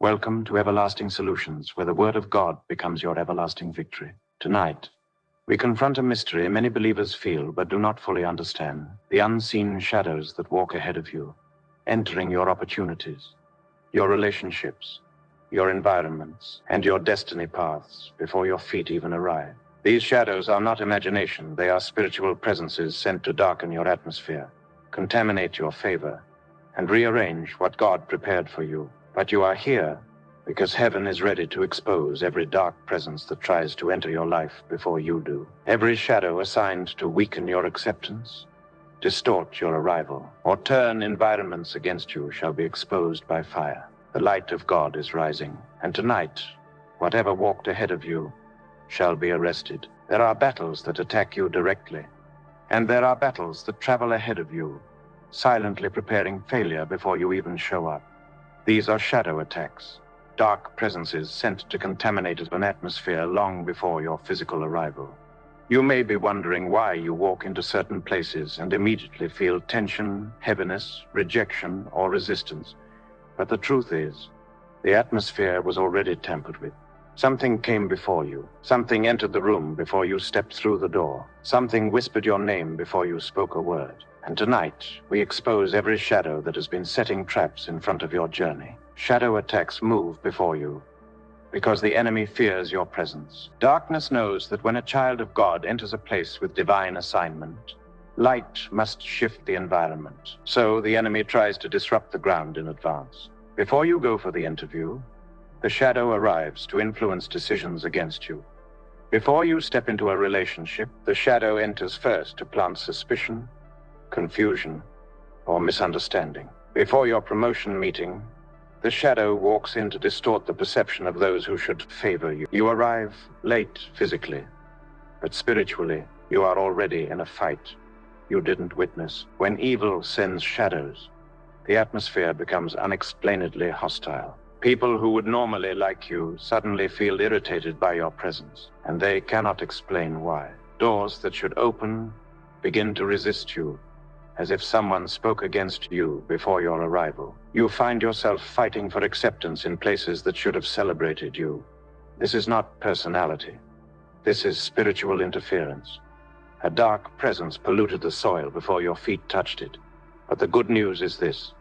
Welcome to Everlasting Solutions, where the Word of God becomes your everlasting victory. Tonight, we confront a mystery many believers feel but do not fully understand: the unseen shadows that walk ahead of you, entering your opportunities, your relationships, your environments, and your destiny paths before your feet even arrive. These shadows are not imagination. They are spiritual presences sent to darken your atmosphere, contaminate your favor, and rearrange what God prepared for you. But you are here because heaven is ready to expose every dark presence that tries to enter your life before you do. Every shadow assigned to weaken your acceptance, distort your arrival, or turn environments against you shall be exposed by fire. The light of God is rising, and tonight, whatever walked ahead of you shall be arrested. There are battles that attack you directly, and there are battles that travel ahead of you, silently preparing failure before you even show up. These are shadow attacks, dark presences sent to contaminate an atmosphere long before your physical arrival. You may be wondering why you walk into certain places and immediately feel tension, heaviness, rejection, or resistance. But the truth is, the atmosphere was already tampered with. Something came before you. Something entered the room before you stepped through the door. Something whispered your name before you spoke a word. And tonight, we expose every shadow that has been setting traps in front of your journey. Shadow attacks move before you because the enemy fears your presence. Darkness knows that when a child of God enters a place with divine assignment, light must shift the environment. So the enemy tries to disrupt the ground in advance. Before you go for the interview, the shadow arrives to influence decisions against you. Before you step into a relationship, the shadow enters first to plant suspicion, confusion, or misunderstanding. Before your promotion meeting, the shadow walks in to distort the perception of those who should favor you. You arrive late physically, but spiritually, you are already in a fight you didn't witness. When evil sends shadows, the atmosphere becomes unexplainedly hostile. People who would normally like you suddenly feel irritated by your presence, and they cannot explain why. Doors that should open begin to resist you, as if someone spoke against you before your arrival. You find yourself fighting for acceptance in places that should have celebrated you. This is not personality. This is spiritual interference. A dark presence polluted the soil before your feet touched it. But the good news is this: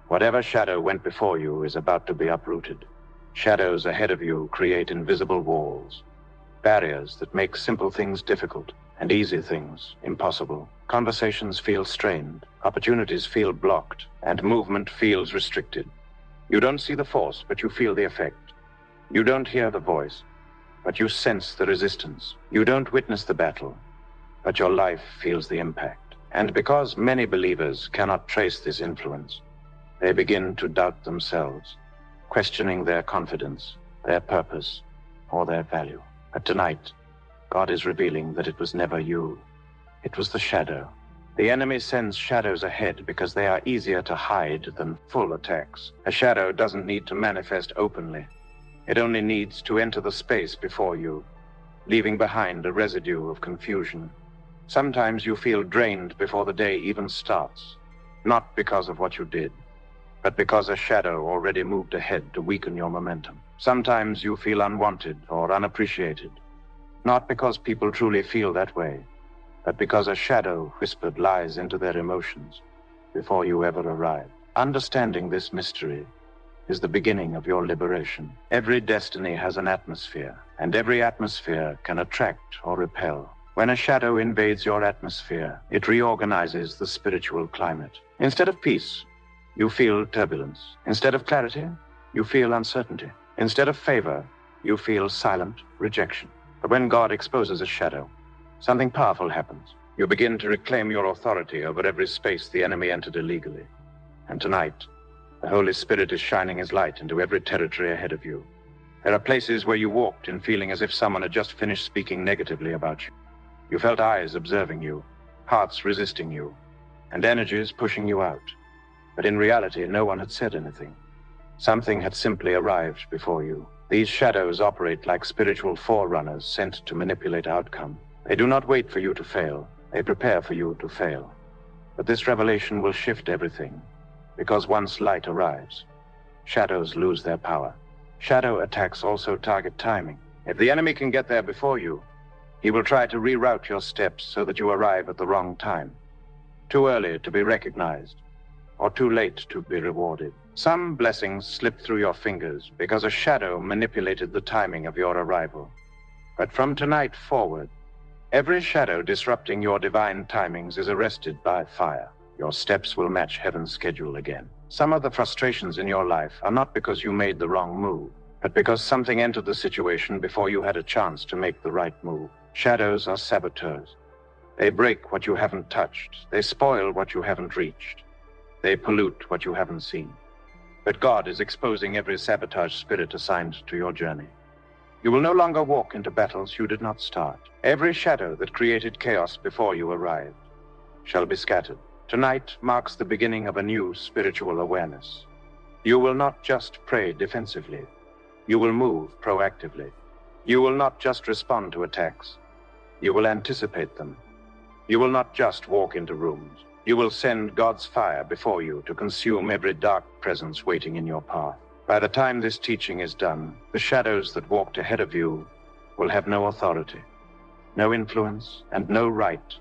whatever shadow went before you is about to be uprooted. Shadows ahead of you create invisible walls, barriers that make simple things difficult and easy things impossible. Conversations feel strained, opportunities feel blocked, and movement feels restricted. You don't see the force, but you feel the effect. You don't hear the voice, but you sense the resistance. You don't witness the battle, but your life feels the impact. And because many believers cannot trace this influence, they begin to doubt themselves, questioning their confidence, their purpose, or their value. But tonight, God is revealing that it was never you. It was the shadow. The enemy sends shadows ahead because they are easier to hide than full attacks. A shadow doesn't need to manifest openly. It only needs to enter the space before you, leaving behind a residue of confusion. Sometimes you feel drained before the day even starts, not because of what you did, but because a shadow already moved ahead to weaken your momentum. Sometimes you feel unwanted or unappreciated, not because people truly feel that way, but because a shadow whispered lies into their emotions before you ever arrive. Understanding this mystery is the beginning of your liberation. Every destiny has an atmosphere, and every atmosphere can attract or repel. When a shadow invades your atmosphere, it reorganizes the spiritual climate. Instead of peace, you feel turbulence. Instead of clarity, you feel uncertainty. Instead of favor, you feel silent rejection. But when God exposes a shadow, something powerful happens. You begin to reclaim your authority over every space the enemy entered illegally. And tonight, the Holy Spirit is shining His light into every territory ahead of you. There are places where you walked in feeling as if someone had just finished speaking negatively about you. You felt eyes observing you, hearts resisting you, and energies pushing you out. But in reality, no one had said anything. Something had simply arrived before you. These shadows operate like spiritual forerunners sent to manipulate outcome. They do not wait for you to fail. They prepare for you to fail. But this revelation will shift everything, because once light arrives, shadows lose their power. Shadow attacks also target timing. If the enemy can get there before you, he will try to reroute your steps so that you arrive at the wrong time. Too early to be recognized, or too late to be rewarded. Some blessings slipped through your fingers because a shadow manipulated the timing of your arrival. But from tonight forward, every shadow disrupting your divine timings is arrested by fire. Your steps will match heaven's schedule again. Some of the frustrations in your life are not because you made the wrong move, but because something entered the situation before you had a chance to make the right move. Shadows are saboteurs. They break what you haven't touched. They spoil what you haven't reached. They pollute what you haven't seen. But God is exposing every sabotage spirit assigned to your journey. You will no longer walk into battles you did not start. Every shadow that created chaos before you arrived shall be scattered. Tonight marks the beginning of a new spiritual awareness. You will not just pray defensively. You will move proactively. You will not just respond to attacks. You will anticipate them. You will not just walk into rooms. You will send God's fire before you to consume every dark presence waiting in your path. By the time this teaching is done, the shadows that walked ahead of you will have no authority, no influence, and no right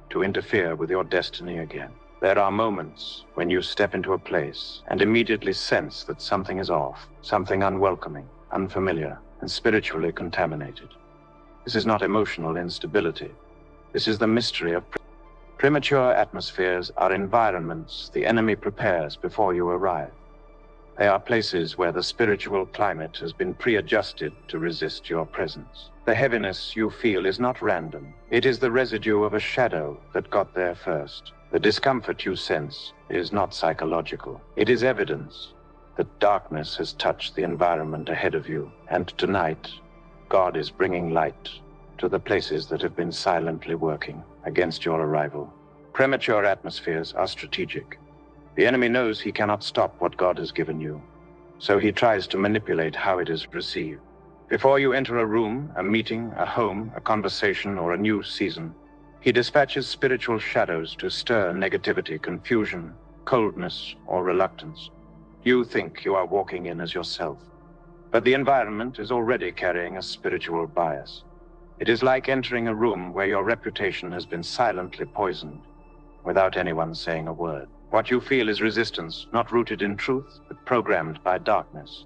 to interfere with your destiny again. There are moments when you step into a place and immediately sense that something is off, something unwelcoming, unfamiliar, and spiritually contaminated. This is not emotional instability. This is the mystery of premature atmospheres are environments the enemy prepares before you arrive. They are places where the spiritual climate has been pre-adjusted to resist your presence. The heaviness you feel is not random. It is the residue of a shadow that got there first. The discomfort you sense is not psychological. It is evidence that darkness has touched the environment ahead of you. And tonight, God is bringing light to the places that have been silently working against your arrival. Premature atmospheres are strategic. The enemy knows he cannot stop what God has given you, so he tries to manipulate how it is received. Before you enter a room, a meeting, a home, a conversation, or a new season, he dispatches spiritual shadows to stir negativity, confusion, coldness, or reluctance. You think you are walking in as yourself, but the environment is already carrying a spiritual bias. It is like entering a room where your reputation has been silently poisoned without anyone saying a word. What you feel is resistance, not rooted in truth, but programmed by darkness.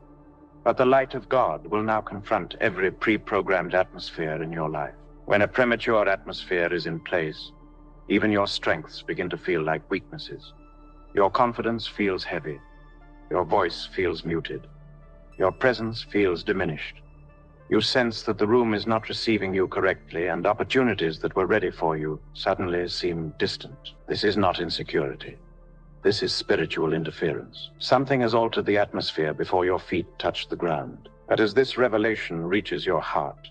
But the light of God will now confront every pre-programmed atmosphere in your life. When a premature atmosphere is in place, even your strengths begin to feel like weaknesses. Your confidence feels heavy. Your voice feels muted. Your presence feels diminished. You sense that the room is not receiving you correctly, and opportunities that were ready for you suddenly seem distant. This is not insecurity. This is spiritual interference. Something has altered the atmosphere before your feet touch the ground. But as this revelation reaches your heart,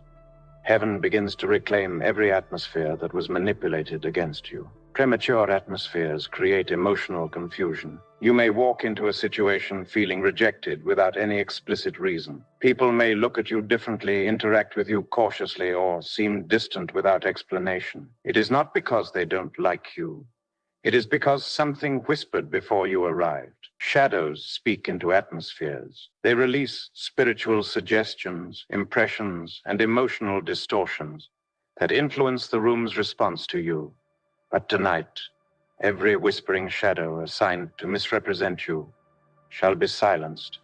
heaven begins to reclaim every atmosphere that was manipulated against you. Premature atmospheres create emotional confusion. You may walk into a situation feeling rejected without any explicit reason. People may look at you differently, interact with you cautiously, or seem distant without explanation. It is not because they don't like you. It is because something whispered before you arrived. Shadows speak into atmospheres. They release spiritual suggestions, impressions, and emotional distortions that influence the room's response to you. But tonight, every whispering shadow assigned to misrepresent you shall be silenced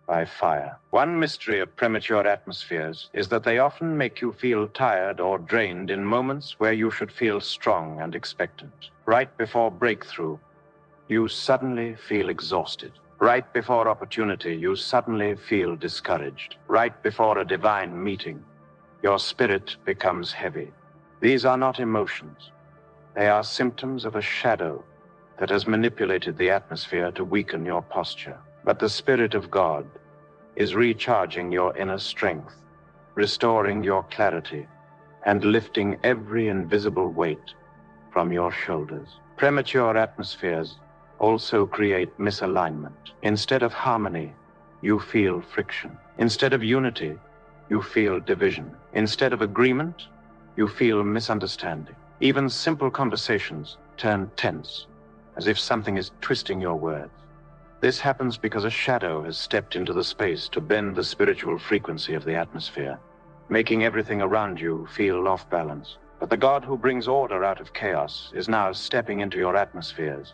by fire. One mystery of premature atmospheres is that they often make you feel tired or drained in moments where you should feel strong and expectant. Right before breakthrough, you suddenly feel exhausted. Right before opportunity, you suddenly feel discouraged. Right before a divine meeting, your spirit becomes heavy. These are not emotions. They are symptoms of a shadow that has manipulated the atmosphere to weaken your posture. But the Spirit of God is recharging your inner strength, restoring your clarity, and lifting every invisible weight from your shoulders. Premature atmospheres also create misalignment. Instead of harmony, you feel friction. Instead of unity, you feel division. Instead of agreement, you feel misunderstanding. Even simple conversations turn tense, as if something is twisting your words. This happens because a shadow has stepped into the space to bend the spiritual frequency of the atmosphere, making everything around you feel off balance. But the God who brings order out of chaos is now stepping into your atmospheres.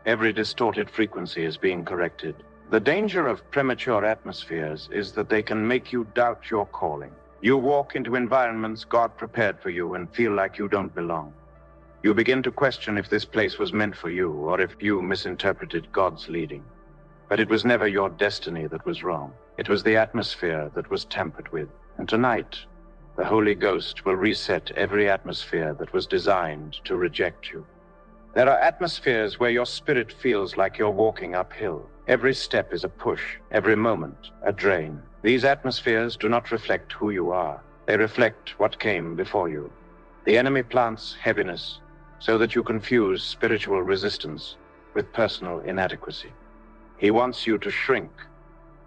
Every distorted frequency is being corrected. The danger of premature atmospheres is that they can make you doubt your calling. You walk into environments God prepared for you and feel like you don't belong. You begin to question if this place was meant for you or if you misinterpreted God's leading. But it was never your destiny that was wrong. It was the atmosphere that was tampered with. And tonight, the Holy Ghost will reset every atmosphere that was designed to reject you. There are atmospheres where your spirit feels like you're walking uphill. Every step is a push, every moment a drain. These atmospheres do not reflect who you are. They reflect what came before you. The enemy plants heaviness so that you confuse spiritual resistance with personal inadequacy. He wants you to shrink,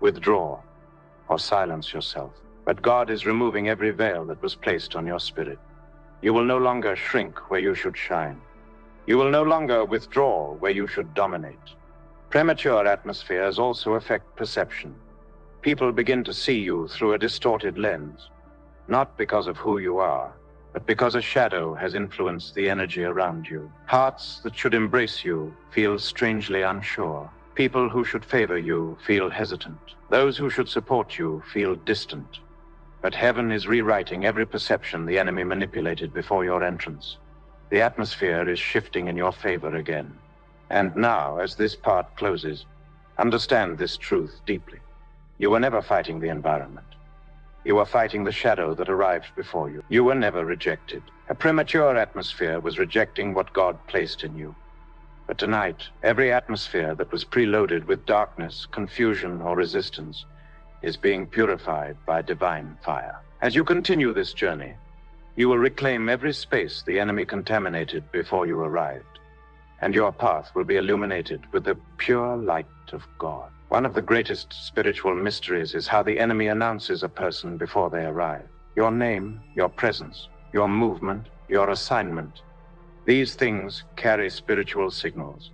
withdraw, or silence yourself. But God is removing every veil that was placed on your spirit. You will no longer shrink where you should shine. You will no longer withdraw where you should dominate. Premature atmospheres also affect perception. People begin to see you through a distorted lens, not because of who you are, but because a shadow has influenced the energy around you. Hearts that should embrace you feel strangely unsure. People who should favor you feel hesitant. Those who should support you feel distant. But heaven is rewriting every perception the enemy manipulated before your entrance. The atmosphere is shifting in your favor again. And now, as this part closes, understand this truth deeply. You were never fighting the environment. You were fighting the shadow that arrived before you. You were never rejected. A premature atmosphere was rejecting what God placed in you. But tonight, every atmosphere that was preloaded with darkness, confusion, or resistance is being purified by divine fire. As you continue this journey, you will reclaim every space the enemy contaminated before you arrived, and your path will be illuminated with the pure light of God. One of the greatest spiritual mysteries is how the enemy announces a person before they arrive. Your name, your presence, your movement, your assignment. These things carry spiritual signals.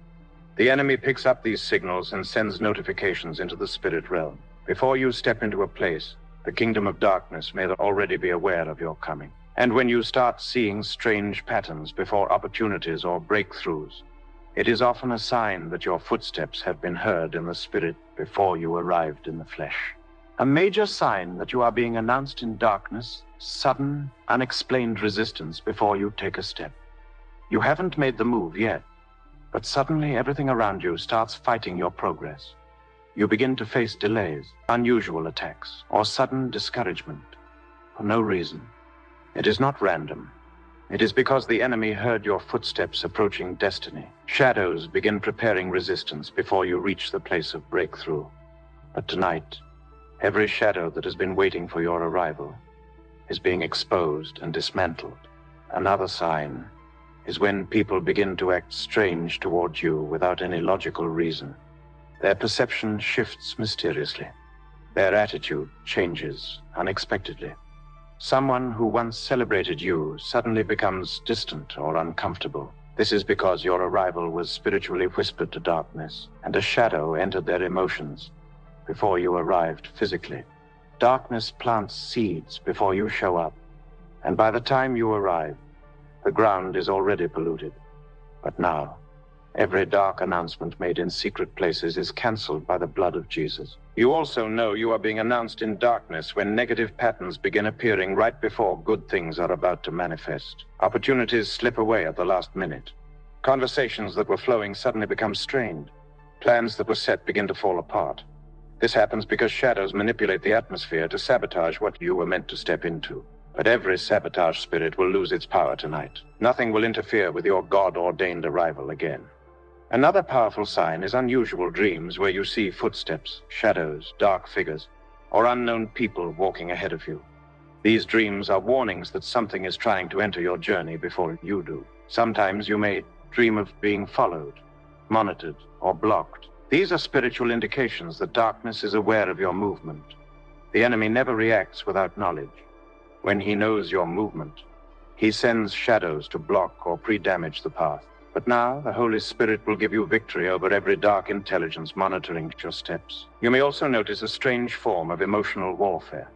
The enemy picks up these signals and sends notifications into the spirit realm. Before you step into a place, the kingdom of darkness may already be aware of your coming. And when you start seeing strange patterns before opportunities or breakthroughs, it is often a sign that your footsteps have been heard in the spirit before you arrived in the flesh. A major sign that you are being announced in darkness, sudden, unexplained resistance before you take a step. You haven't made the move yet, but suddenly everything around you starts fighting your progress. You begin to face delays, unusual attacks, or sudden discouragement for no reason. It is not random. It is because the enemy heard your footsteps approaching destiny. Shadows begin preparing resistance before you reach the place of breakthrough. But tonight, every shadow that has been waiting for your arrival is being exposed and dismantled. Another sign is when people begin to act strange towards you without any logical reason. Their perception shifts mysteriously. Their attitude changes unexpectedly. Someone who once celebrated you suddenly becomes distant or uncomfortable. This is because your arrival was spiritually whispered to darkness, and a shadow entered their emotions before you arrived physically. Darkness plants seeds before you show up, and by the time you arrive, the ground is already polluted. But now, every dark announcement made in secret places is cancelled by the blood of Jesus. You also know you are being announced in darkness when negative patterns begin appearing right before good things are about to manifest. Opportunities slip away at the last minute. Conversations that were flowing suddenly become strained. Plans that were set begin to fall apart. This happens because shadows manipulate the atmosphere to sabotage what you were meant to step into. But every sabotage spirit will lose its power tonight. Nothing will interfere with your God-ordained arrival again. Another powerful sign is unusual dreams where you see footsteps, shadows, dark figures, or unknown people walking ahead of you. These dreams are warnings that something is trying to enter your journey before you do. Sometimes you may dream of being followed, monitored, or blocked. These are spiritual indications that darkness is aware of your movement. The enemy never reacts without knowledge. When he knows your movement, he sends shadows to block or pre-damage the path. But now the Holy Spirit will give you victory over every dark intelligence monitoring your steps. You may also notice a strange form of emotional warfare.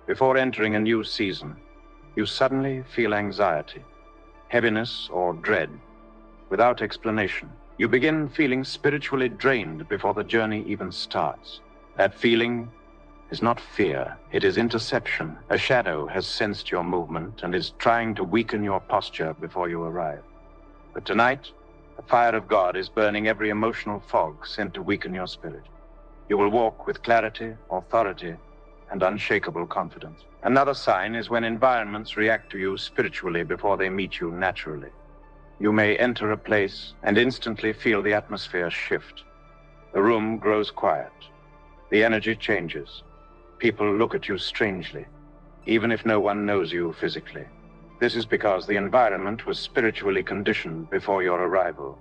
Before entering a new season, you suddenly feel anxiety, heaviness, or dread. Without explanation, you begin feeling spiritually drained before the journey even starts. That feeling is not fear, it is interception. A shadow has sensed your movement and is trying to weaken your posture before you arrive. But tonight, the fire of God is burning every emotional fog sent to weaken your spirit. You will walk with clarity, authority, and unshakable confidence. Another sign is when environments react to you spiritually before they meet you naturally. You may enter a place and instantly feel the atmosphere shift. The room grows quiet. The energy changes. People look at you strangely, even if no one knows you physically. This is because the environment was spiritually conditioned before your arrival.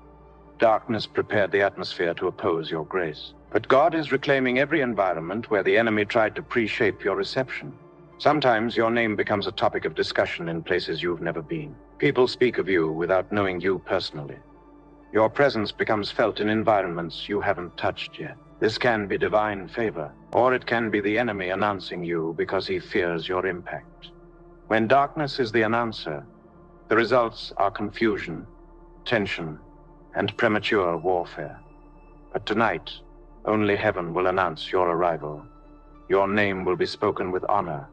Darkness prepared the atmosphere to oppose your grace. But God is reclaiming every environment where the enemy tried to pre-shape your reception. Sometimes your name becomes a topic of discussion in places you've never been. People speak of you without knowing you personally. Your presence becomes felt in environments you haven't touched yet. This can be divine favor, or it can be the enemy announcing you because he fears your impact. When darkness is the announcer, the results are confusion, tension, and premature warfare. But tonight, only heaven will announce your arrival. Your name will be spoken with honor,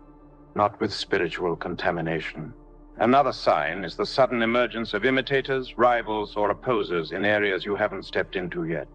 not with spiritual contamination. Another sign is the sudden emergence of imitators, rivals, or opposers in areas you haven't stepped into yet.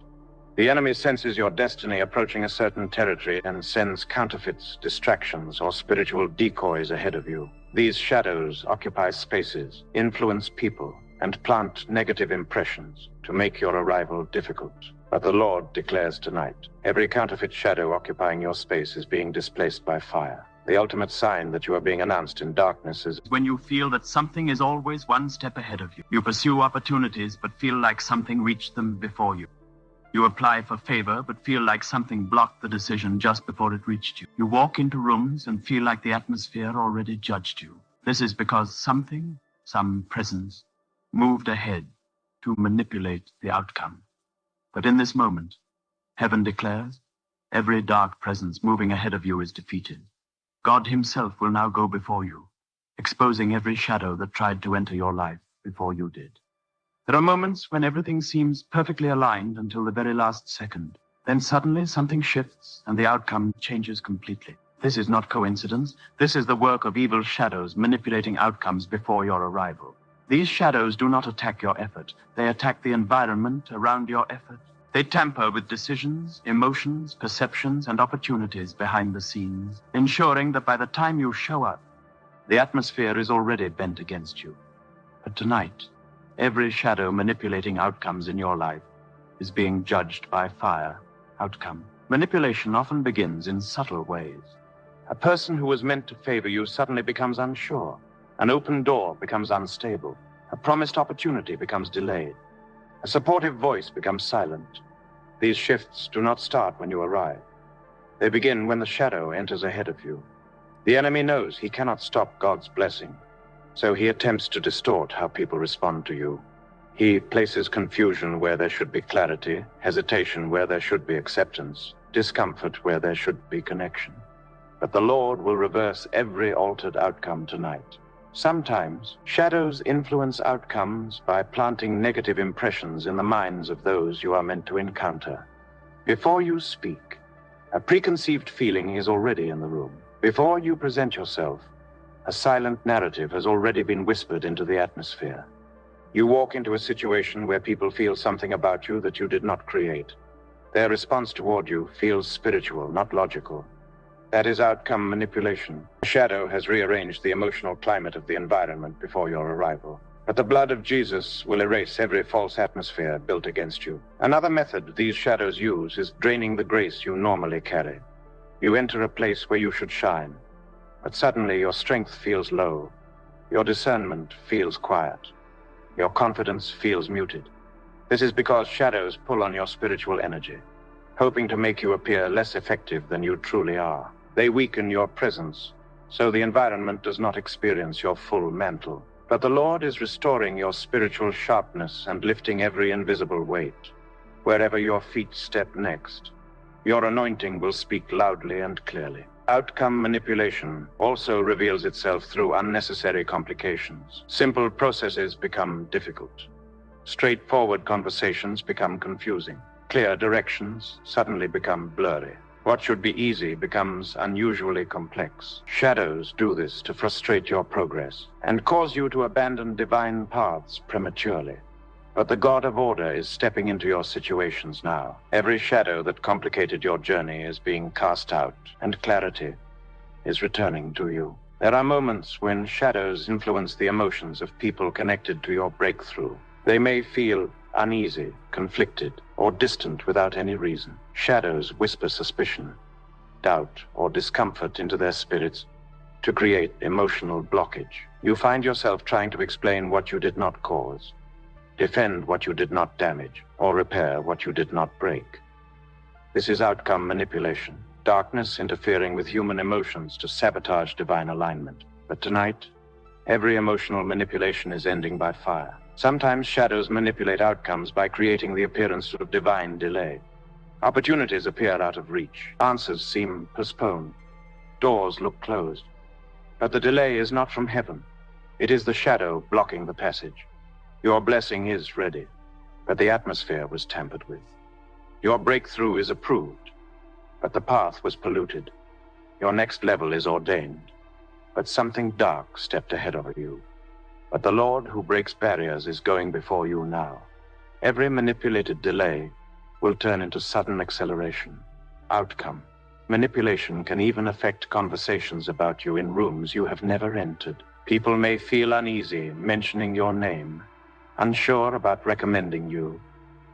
The enemy senses your destiny approaching a certain territory and sends counterfeits, distractions, or spiritual decoys ahead of you. These shadows occupy spaces, influence people, and plant negative impressions to make your arrival difficult. But the Lord declares tonight, every counterfeit shadow occupying your space is being displaced by fire. The ultimate sign that you are being announced in darkness is when you feel that something is always one step ahead of you. You pursue opportunities but feel like something reached them before you. You apply for favor but feel like something blocked the decision just before it reached you. You walk into rooms and feel like the atmosphere already judged you. This is because something, some presence, moved ahead to manipulate the outcome. But in this moment, heaven declares, every dark presence moving ahead of you is defeated. God himself will now go before you, exposing every shadow that tried to enter your life before you did. There are moments when everything seems perfectly aligned until the very last second. Then suddenly something shifts and the outcome changes completely. This is not coincidence. This is the work of evil shadows manipulating outcomes before your arrival. These shadows do not attack your effort. They attack the environment around your effort. They tamper with decisions, emotions, perceptions, and opportunities behind the scenes, ensuring that by the time you show up, the atmosphere is already bent against you. But tonight, every shadow manipulating outcomes in your life is being judged by fire. Outcome. Manipulation often begins in subtle ways. A person who was meant to favor you suddenly becomes unsure. An open door becomes unstable. A promised opportunity becomes delayed. A supportive voice becomes silent. These shifts do not start when you arrive. They begin when the shadow enters ahead of you. The enemy knows he cannot stop God's blessing, so he attempts to distort how people respond to you. He places confusion where there should be clarity, hesitation where there should be acceptance, discomfort where there should be connection. But the Lord will reverse every altered outcome tonight. Sometimes, shadows influence outcomes by planting negative impressions in the minds of those you are meant to encounter. Before you speak, a preconceived feeling is already in the room. Before you present yourself, a silent narrative has already been whispered into the atmosphere. You walk into a situation where people feel something about you that you did not create. Their response toward you feels spiritual, not logical. That is outcome manipulation. The shadow has rearranged the emotional climate of the environment before your arrival. But the blood of Jesus will erase every false atmosphere built against you. Another method these shadows use is draining the grace you normally carry. You enter a place where you should shine, but suddenly your strength feels low. Your discernment feels quiet. Your confidence feels muted. This is because shadows pull on your spiritual energy, hoping to make you appear less effective than you truly are. They weaken your presence, so the environment does not experience your full mantle. But the Lord is restoring your spiritual sharpness and lifting every invisible weight. Wherever your feet step next, your anointing will speak loudly and clearly. Outcome manipulation also reveals itself through unnecessary complications. Simple processes become difficult. Straightforward conversations become confusing. Clear directions suddenly become blurry. What should be easy becomes unusually complex. Shadows do this to frustrate your progress and cause you to abandon divine paths prematurely. But the God of order is stepping into your situations now. Every shadow that complicated your journey is being cast out, and clarity is returning to you. There are moments when shadows influence the emotions of people connected to your breakthrough. They may feel uneasy, conflicted, or distant without any reason. Shadows whisper suspicion, doubt, or discomfort into their spirits to create emotional blockage. You find yourself trying to explain what you did not cause, defend what you did not damage, or repair what you did not break. This is outcome manipulation, darkness interfering with human emotions to sabotage divine alignment. But tonight, every emotional manipulation is ending by fire. Sometimes shadows manipulate outcomes by creating the appearance of divine delay. Opportunities appear out of reach. Answers seem postponed. Doors look closed. But the delay is not from heaven. It is the shadow blocking the passage. Your blessing is ready, but the atmosphere was tampered with. Your breakthrough is approved, but the path was polluted. Your next level is ordained, but something dark stepped ahead of you. But the Lord who breaks barriers is going before you now. Every manipulated delay will turn into sudden acceleration. Outcome. Manipulation can even affect conversations about you in rooms you have never entered. People may feel uneasy mentioning your name, unsure about recommending you,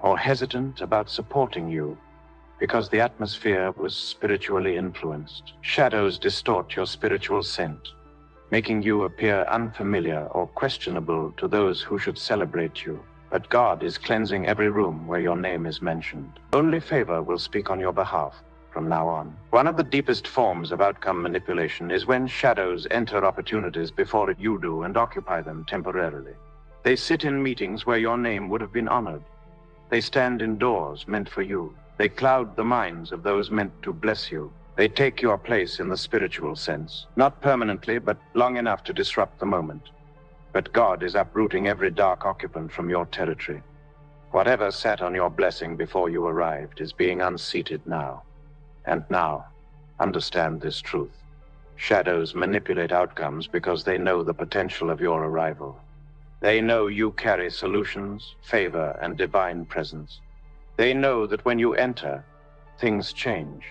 or hesitant about supporting you, because the atmosphere was spiritually influenced. Shadows distort your spiritual scent, making you appear unfamiliar or questionable to those who should celebrate you. But God is cleansing every room where your name is mentioned. Only favor will speak on your behalf from now on. One of the deepest forms of outcome manipulation is when shadows enter opportunities before you do and occupy them temporarily. They sit in meetings where your name would have been honored. They stand in doors meant for you. They cloud the minds of those meant to bless you. They take your place in the spiritual sense, not permanently, but long enough to disrupt the moment. But God is uprooting every dark occupant from your territory. Whatever sat on your blessing before you arrived is being unseated now. And now, understand this truth. Shadows manipulate outcomes because they know the potential of your arrival. They know you carry solutions, favor, and divine presence. They know that when you enter, things change.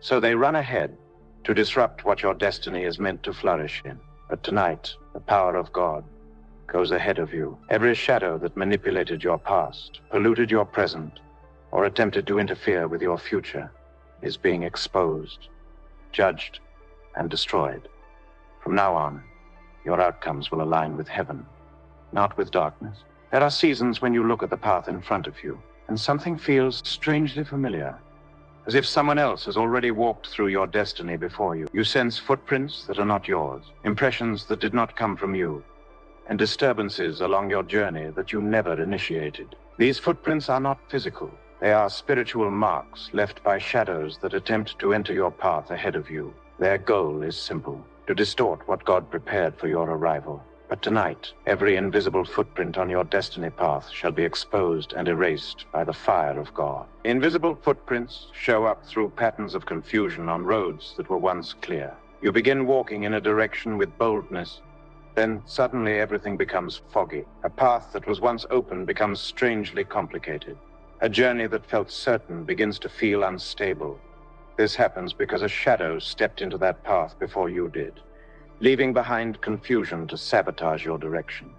So they run ahead to disrupt what your destiny is meant to flourish in. But tonight, the power of God goes ahead of you. Every shadow that manipulated your past, polluted your present, or attempted to interfere with your future is being exposed, judged, and destroyed. From now on, your outcomes will align with heaven, not with darkness. There are seasons when you look at the path in front of you, and something feels strangely familiar, as if someone else has already walked through your destiny before you. You sense footprints that are not yours, impressions that did not come from you, and disturbances along your journey that you never initiated. These footprints are not physical. They are spiritual marks left by shadows that attempt to enter your path ahead of you. Their goal is simple: to distort what God prepared for your arrival. But tonight, every invisible footprint on your destiny path shall be exposed and erased by the fire of God. Invisible footprints show up through patterns of confusion on roads that were once clear. You begin walking in a direction with boldness, then suddenly everything becomes foggy. A path that was once open becomes strangely complicated. A journey that felt certain begins to feel unstable. This happens because a shadow stepped into that path before you did, leaving behind confusion to sabotage your direction.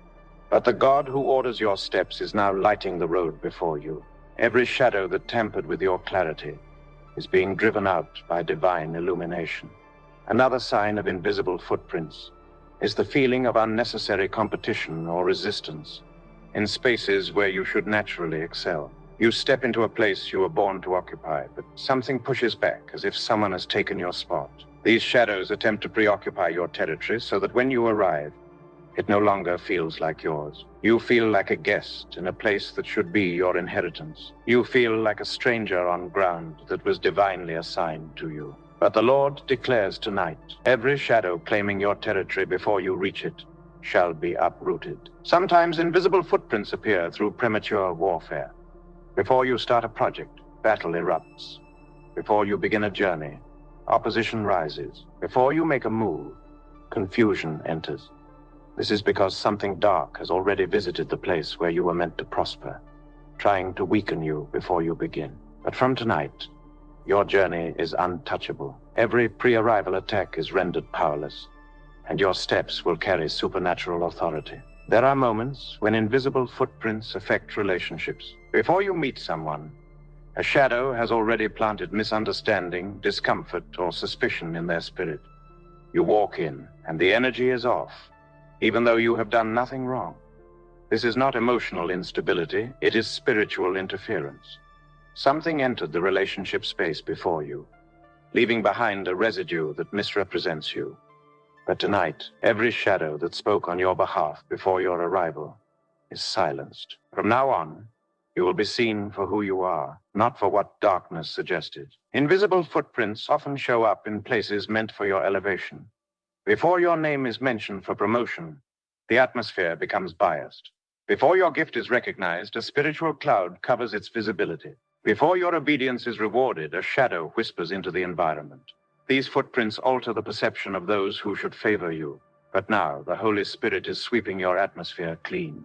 But the God who orders your steps is now lighting the road before you. Every shadow that tampered with your clarity is being driven out by divine illumination. Another sign of invisible footprints is the feeling of unnecessary competition or resistance in spaces where you should naturally excel. You step into a place you were born to occupy, but something pushes back as if someone has taken your spot. These shadows attempt to preoccupy your territory so that when you arrive, It no longer feels like yours. You feel like a guest in a place that should be your inheritance. You feel like a stranger on ground that was divinely assigned to you. But the Lord declares tonight, every shadow claiming your territory before you reach it shall be uprooted. Sometimes invisible footprints appear through premature warfare. Before you start a project, battle erupts. Before you begin a journey, opposition rises. Before you make a move, confusion enters. This is because something dark has already visited the place where you were meant to prosper, trying to weaken you before you begin. But from tonight, your journey is untouchable. Every pre-arrival attack is rendered powerless, and your steps will carry supernatural authority. There are moments when invisible footprints affect relationships. Before you meet someone, a shadow has already planted misunderstanding, discomfort, or suspicion in their spirit. You walk in, and the energy is off, even though you have done nothing wrong. This is not emotional instability, it is spiritual interference. Something entered the relationship space before you, leaving behind a residue that misrepresents you. But tonight, every shadow that spoke on your behalf before your arrival is silenced. From now on, you will be seen for who you are, not for what darkness suggested. Invisible footprints often show up in places meant for your elevation. Before your name is mentioned for promotion, the atmosphere becomes biased. Before your gift is recognized, a spiritual cloud covers its visibility. Before your obedience is rewarded, a shadow whispers into the environment. These footprints alter the perception of those who should favor you. But now, the Holy Spirit is sweeping your atmosphere clean.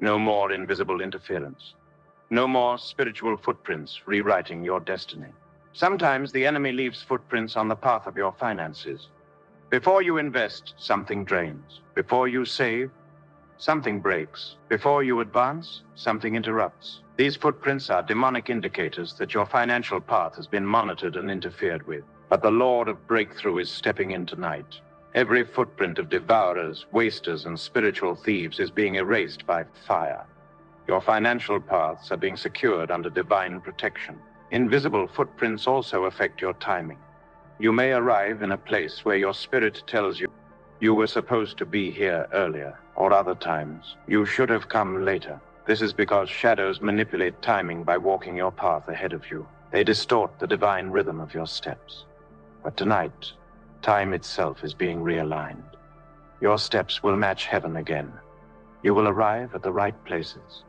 No more invisible interference. No more spiritual footprints rewriting your destiny. Sometimes the enemy leaves footprints on the path of your finances. Before you invest, something drains. Before you save, something breaks. Before you advance, something interrupts. These footprints are demonic indicators that your financial path has been monitored and interfered with. But the Lord of breakthrough is stepping in tonight. Every footprint of devourers, wasters, and spiritual thieves is being erased by fire. Your financial paths are being secured under divine protection. Invisible footprints also affect your timing. You may arrive in a place where your spirit tells you you were supposed to be here earlier, or other times you should have come later. This is because shadows manipulate timing by walking your path ahead of you. They distort the divine rhythm of your steps. But tonight, time itself is being realigned. Your steps will match heaven again. You will arrive at the right places,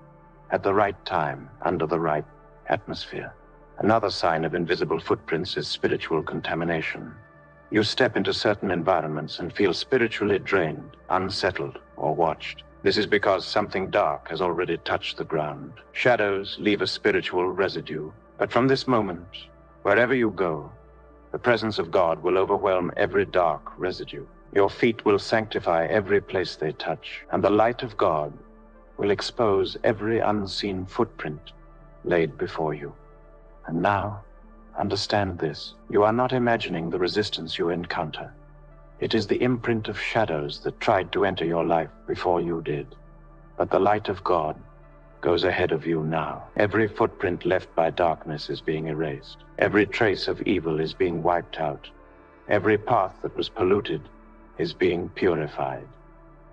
at the right time, under the right atmosphere. Another sign of invisible footprints is spiritual contamination. You step into certain environments and feel spiritually drained, unsettled, or watched. This is because something dark has already touched the ground. Shadows leave a spiritual residue. But from this moment, wherever you go, the presence of God will overwhelm every dark residue. Your feet will sanctify every place they touch, and the light of God will expose every unseen footprint laid before you. And now, understand this. You are not imagining the resistance you encounter. It is the imprint of shadows that tried to enter your life before you did. But the light of God goes ahead of you now. Every footprint left by darkness is being erased. Every trace of evil is being wiped out. Every path that was polluted is being purified.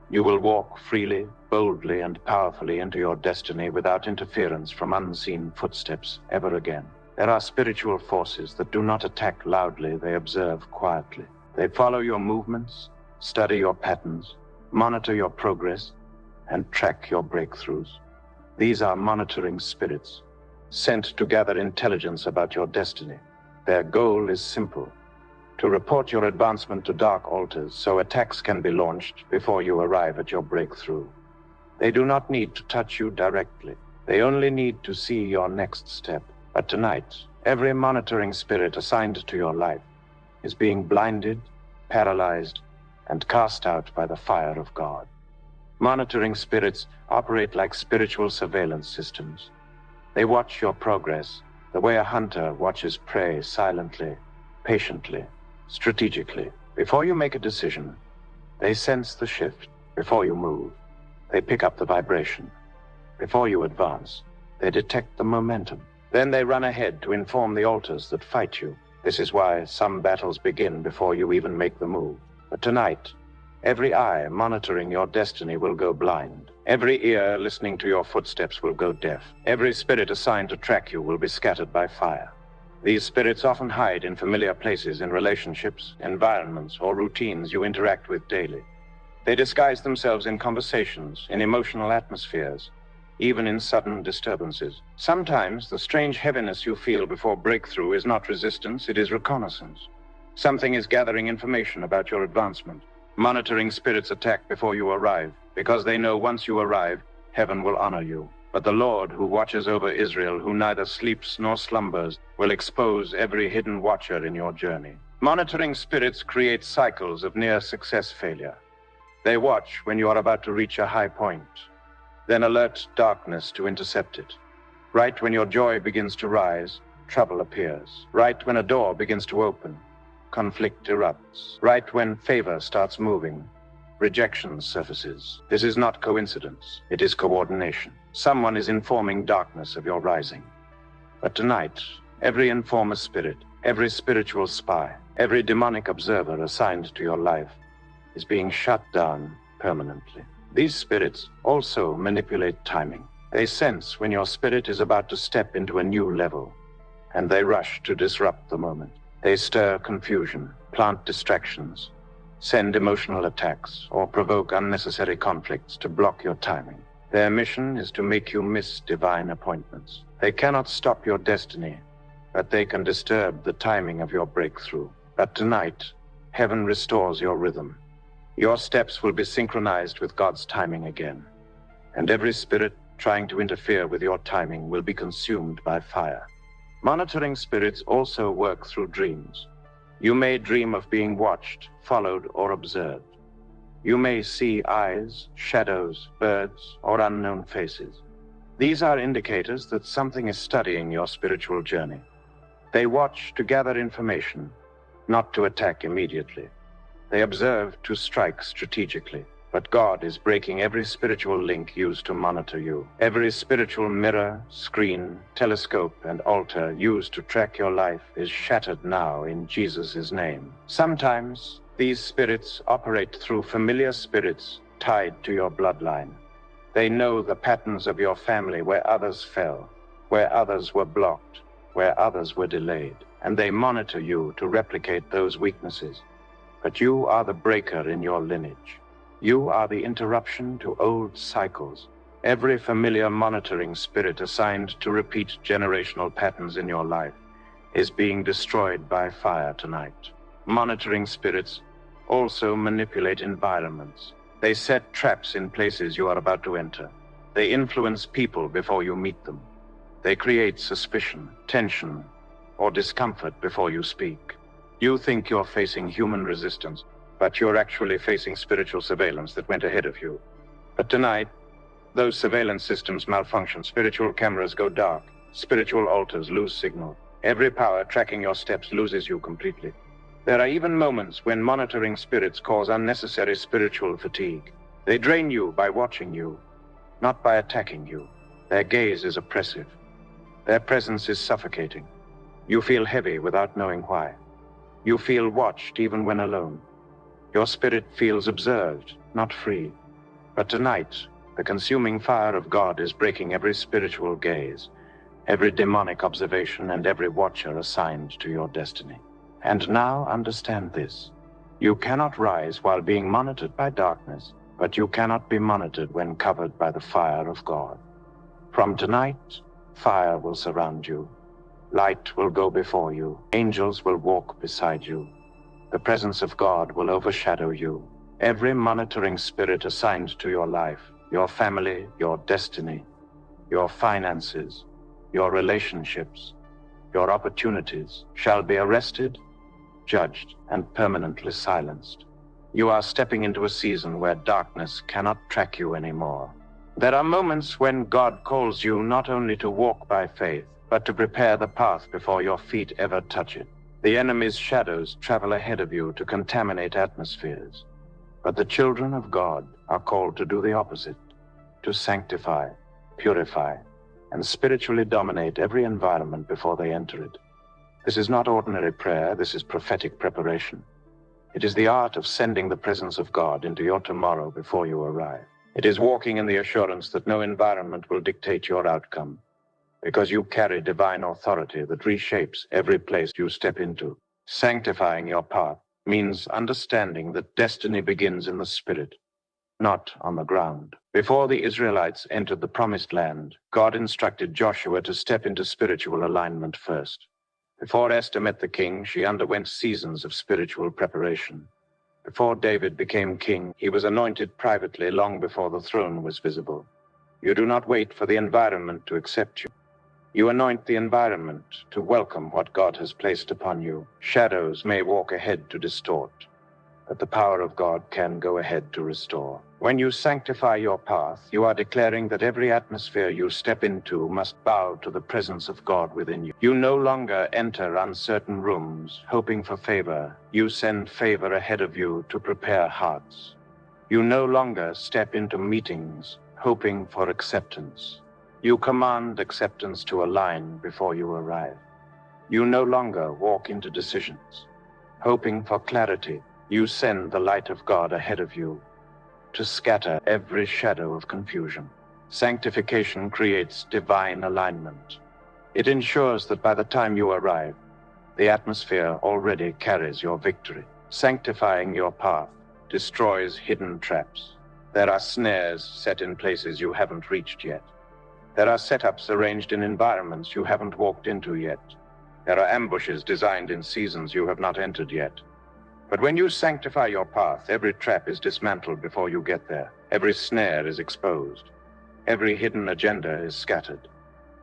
You will walk freely, boldly, and powerfully into your destiny without interference from unseen footsteps ever again. There are spiritual forces that do not attack loudly, they observe quietly. They follow your movements, study your patterns, monitor your progress, and track your breakthroughs. These are monitoring spirits, sent to gather intelligence about your destiny. Their goal is simple: to report your advancement to dark altars so attacks can be launched before you arrive at your breakthrough. They do not need to touch you directly. They only need to see your next step. But tonight, every monitoring spirit assigned to your life is being blinded, paralyzed, and cast out by the fire of God. Monitoring spirits operate like spiritual surveillance systems. They watch your progress the way a hunter watches prey, silently, patiently, strategically. Before you make a decision, they sense the shift. Before you move, they pick up the vibration. Before you advance, they detect the momentum. Then they run ahead to inform the altars that fight you. This is why some battles begin before you even make the move. But tonight, Every eye monitoring your destiny will go blind. Every ear listening to your footsteps will go deaf. Every spirit assigned to track you will be scattered by fire. These spirits often hide in familiar places in relationships, environments, or routines you interact with daily. They disguise themselves in conversations, in emotional atmospheres, even in sudden disturbances. Sometimes the strange heaviness you feel before breakthrough is not resistance, it is reconnaissance. Something is gathering information about your advancement. Monitoring spirits attack before you arrive, because they know once you arrive, heaven will honor you. But the Lord, who watches over Israel, who neither sleeps nor slumbers, will expose every hidden watcher in your journey. Monitoring spirits create cycles of near success failure. They watch when you are about to reach a high point, then alert darkness to intercept it. Right when your joy begins to rise, trouble appears. Right when a door begins to open, conflict erupts. Right when favor starts moving, rejection surfaces. This is not coincidence, it is coordination. Someone is informing darkness of your rising. But tonight, every informer spirit, every spiritual spy, every demonic observer assigned to your life is being shut down permanently. These spirits also manipulate timing. They sense when your spirit is about to step into a new level, and they rush to disrupt the moment. They stir confusion, plant distractions, send emotional attacks, or provoke unnecessary conflicts to block your timing. Their mission is to make you miss divine appointments. They cannot stop your destiny, but they can disturb the timing of your breakthrough. But tonight, heaven restores your rhythm. Your steps will be synchronized with God's timing again, and every spirit trying to interfere with your timing will be consumed by fire. Monitoring spirits also work through dreams. You may dream of being watched, followed, or observed. You may see eyes, shadows, birds, or unknown faces. These are indicators that something is studying your spiritual journey. They watch to gather information, not to attack immediately. They observe to strike strategically. But God is breaking every spiritual link used to monitor you. Every spiritual mirror, screen, telescope, and altar used to track your life is shattered now in Jesus' name. Sometimes these spirits operate through familiar spirits tied to your bloodline. They know the patterns of your family where others fell, where others were blocked, where others were delayed, and they monitor you to replicate those weaknesses. But you are the breaker in your lineage. You are the interruption to old cycles. Every familiar monitoring spirit assigned to repeat generational patterns in your life is being destroyed by fire tonight. Monitoring spirits also manipulate environments. They set traps in places you are about to enter. They influence people before you meet them. They create suspicion, tension, or discomfort before you speak. You think you're facing human resistance, but you're actually facing spiritual surveillance that went ahead of you. But tonight, those surveillance systems malfunction. Spiritual cameras go dark. Spiritual altars lose signal. Every power tracking your steps loses you completely. There are even moments when monitoring spirits cause unnecessary spiritual fatigue. They drain you by watching you, not by attacking you. Their gaze is oppressive. Their presence is suffocating. You feel heavy without knowing why. You feel watched even when alone. Your spirit feels observed, not free. But tonight, the consuming fire of God is breaking every spiritual gaze, every demonic observation, and every watcher assigned to your destiny. And now understand this. You cannot rise while being monitored by darkness, but you cannot be monitored when covered by the fire of God. From tonight, fire will surround you. Light will go before you. Angels will walk beside you. The presence of God will overshadow you. Every monitoring spirit assigned to your life, your family, your destiny, your finances, your relationships, your opportunities, shall be arrested, judged, and permanently silenced. You are stepping into a season where darkness cannot track you anymore. There are moments when God calls you not only to walk by faith, but to prepare the path before your feet ever touch it. The enemy's shadows travel ahead of you to contaminate atmospheres. But the children of God are called to do the opposite, to sanctify, purify, and spiritually dominate every environment before they enter it. This is not ordinary prayer, this is prophetic preparation. It is the art of sending the presence of God into your tomorrow before you arrive. It is walking in the assurance that no environment will dictate your outcome, because you carry divine authority that reshapes every place you step into. Sanctifying your path means understanding that destiny begins in the spirit, not on the ground. Before the Israelites entered the promised land, God instructed Joshua to step into spiritual alignment first. Before Esther met the king, she underwent seasons of spiritual preparation. Before David became king, he was anointed privately long before the throne was visible. You do not wait for the environment to accept you. You anoint the environment to welcome what God has placed upon you. Shadows may walk ahead to distort, but the power of God can go ahead to restore. When you sanctify your path, you are declaring that every atmosphere you step into must bow to the presence of God within you. You no longer enter uncertain rooms hoping for favor. You send favor ahead of you to prepare hearts. You no longer step into meetings hoping for acceptance. You command acceptance to align before you arrive. You no longer walk into decisions hoping for clarity. You send the light of God ahead of you to scatter every shadow of confusion. Sanctification creates divine alignment. It ensures that by the time you arrive, the atmosphere already carries your victory. Sanctifying your path destroys hidden traps. There are snares set in places you haven't reached yet. There are setups arranged in environments you haven't walked into yet. There are ambushes designed in seasons you have not entered yet. But when you sanctify your path, every trap is dismantled before you get there. Every snare is exposed. Every hidden agenda is scattered.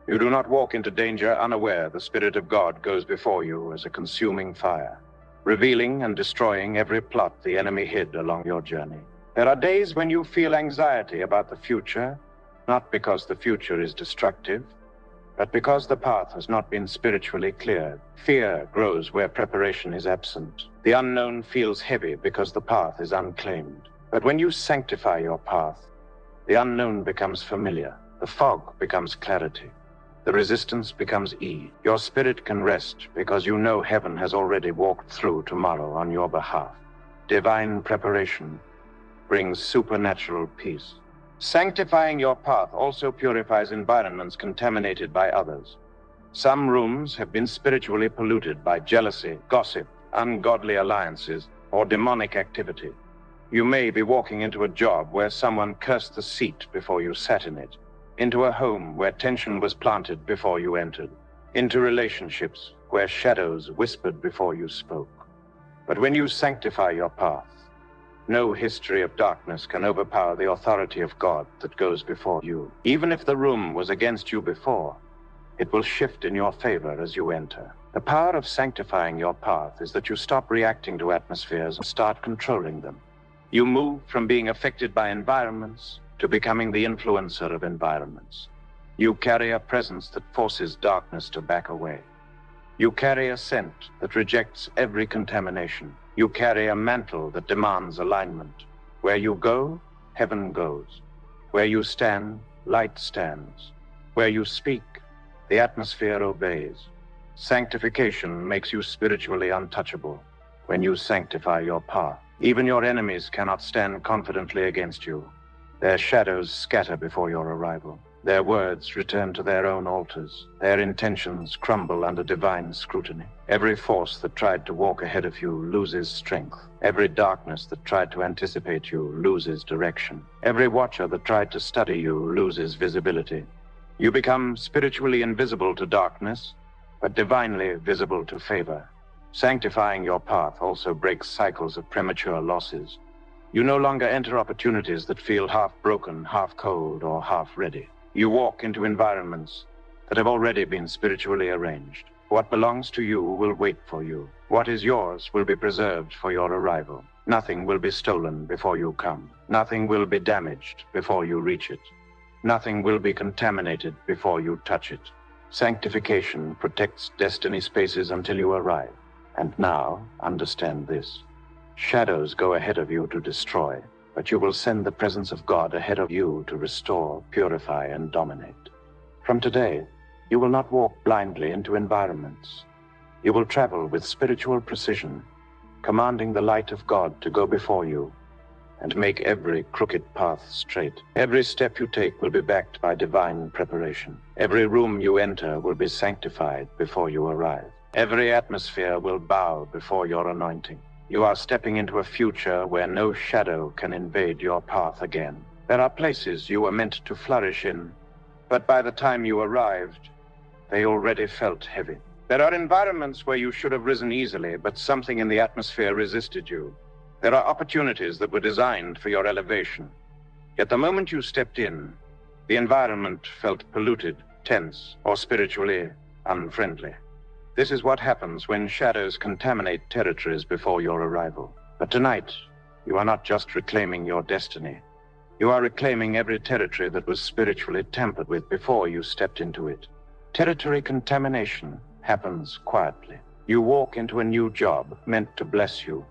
You do not walk into danger unaware. The Spirit of God goes before you as a consuming fire, revealing and destroying every plot the enemy hid along your journey. There are days when you feel anxiety about the future, not because the future is destructive, but because the path has not been spiritually cleared. Fear grows where preparation is absent. The unknown feels heavy because the path is unclaimed. But when you sanctify your path, the unknown becomes familiar. The fog becomes clarity. The resistance becomes ease. Your spirit can rest because you know heaven has already walked through tomorrow on your behalf. Divine preparation brings supernatural peace. Sanctifying your path also purifies environments contaminated by others. Some rooms have been spiritually polluted by jealousy, gossip, ungodly alliances, or demonic activity. You may be walking into a job where someone cursed the seat before you sat in it, into a home where tension was planted before you entered, into relationships where shadows whispered before you spoke. But when you sanctify your path, no history of darkness can overpower the authority of God that goes before you. Even if the room was against you before, it will shift in your favor as you enter. The power of sanctifying your path is that you stop reacting to atmospheres and start controlling them. You move from being affected by environments to becoming the influencer of environments. You carry a presence that forces darkness to back away. You carry a scent that rejects every contamination. You carry a mantle that demands alignment. Where you go, heaven goes. Where you stand, light stands. Where you speak, the atmosphere obeys. Sanctification makes you spiritually untouchable. When you sanctify your path, even your enemies cannot stand confidently against you. Their shadows scatter before your arrival. Their words return to their own altars. Their intentions crumble under divine scrutiny. Every force that tried to walk ahead of you loses strength. Every darkness that tried to anticipate you loses direction. Every watcher that tried to study you loses visibility. You become spiritually invisible to darkness, but divinely visible to favor. Sanctifying your path also breaks cycles of premature losses. You no longer enter opportunities that feel half broken, half cold, or half ready. You walk into environments that have already been spiritually arranged. What belongs to you will wait for you. What is yours will be preserved for your arrival. Nothing will be stolen before you come. Nothing will be damaged before you reach it. Nothing will be contaminated before you touch it. Sanctification protects destiny spaces until you arrive. And now, understand this. Shadows go ahead of you to destroy, but you will send the presence of God ahead of you to restore, purify, and dominate. From today, you will not walk blindly into environments. You will travel with spiritual precision, commanding the light of God to go before you and make every crooked path straight. Every step you take will be backed by divine preparation. Every room you enter will be sanctified before you arrive. Every atmosphere will bow before your anointing. You are stepping into a future where no shadow can invade your path again. There are places you were meant to flourish in, but by the time you arrived, they already felt heavy. There are environments where you should have risen easily, but something in the atmosphere resisted you. There are opportunities that were designed for your elevation. Yet the moment you stepped in, the environment felt polluted, tense, or spiritually unfriendly. This is what happens when shadows contaminate territories before your arrival. But tonight, you are not just reclaiming your destiny. You are reclaiming every territory that was spiritually tampered with before you stepped into it. Territory contamination happens quietly. You walk into a new job meant to bless you,